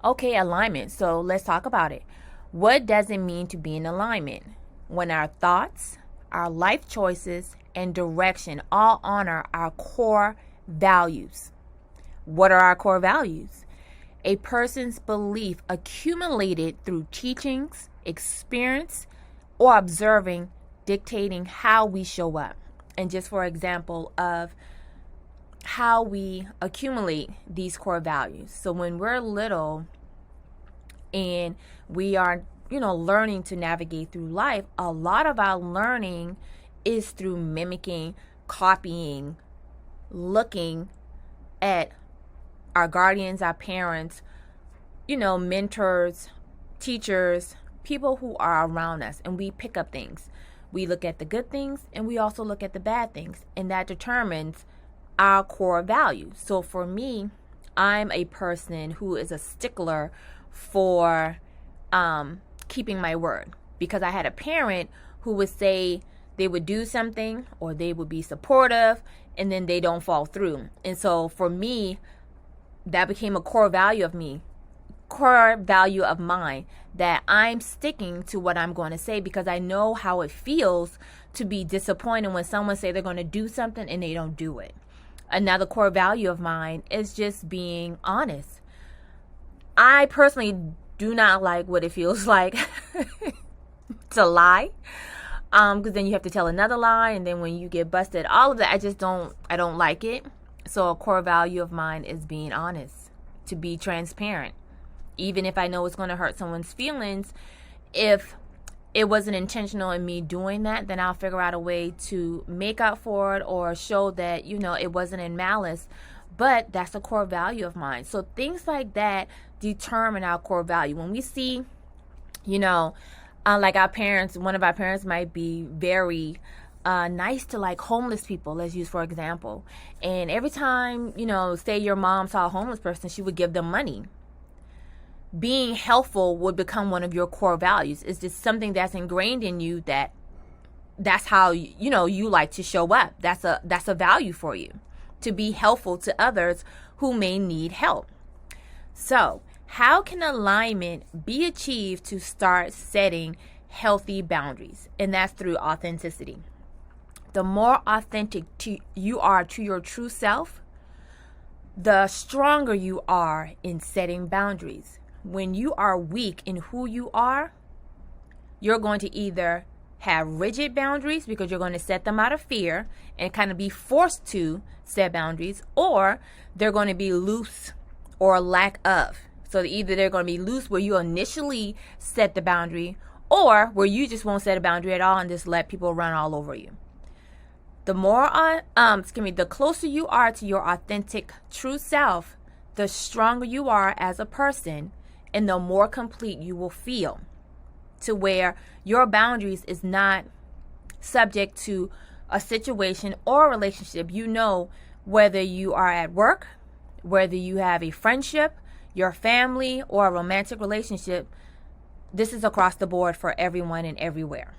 Okay, alignment. So let's talk about it. What does it mean to be in alignment? When our thoughts, our life choices, and direction all honor our core values. What are our core values? A person's belief accumulated through teachings, experience, or observing, dictating how we show up. And just for example of how we accumulate these core values. So when we're little and we are, learning to navigate through life, a lot of our learning is through mimicking, copying, looking at our guardians, our parents, mentors, teachers, people who are around us, and we pick up things. We look at the good things and we also look at the bad things, and that determines our core values. So for me, I'm a person who is a stickler for keeping my word, because I had a parent who would say they would do something or they would be supportive and then they don't fall through. And so for me, that became a core value of mine, that I'm sticking to what I'm going to say, because I know how it feels to be disappointed when someone say they're going to do something and they don't do it. Another core value of mine is just being honest. I personally do not like what it feels like to lie, because then you have to tell another lie, and then when you get busted, all of that, I don't like it. So a core value of mine is being honest, to be transparent. Even if I know it's going to hurt someone's feelings, if it wasn't intentional in me doing that, then I'll figure out a way to make up for it or show that, it wasn't in malice. But that's a core value of mine. So things like that determine our core value. When we see, like our parents, one of our parents might be very nice to like homeless people, let's use for example. And every time, say your mom saw a homeless person, she would give them money. Being helpful would become one of your core values. It's just something that's ingrained in you, that's how you like to show up. That's a value for you, to be helpful to others who may need help. So how can alignment be achieved to start setting healthy boundaries? And that's through authenticity. The more authentic you are to your true self, the stronger you are in setting boundaries. When you are weak in who you are, you're going to either have rigid boundaries because you're going to set them out of fear and kind of be forced to set boundaries, or they're going to be loose or lack of. So either they're going to be loose where you initially set the boundary, or where you just won't set a boundary at all and just let people run all over you. The closer you are to your authentic true self, the stronger you are as a person, and the more complete you will feel, to where your boundaries is not subject to a situation or a relationship. Whether you are at work, whether you have a friendship, your family, or a romantic relationship, this is across the board for everyone and everywhere.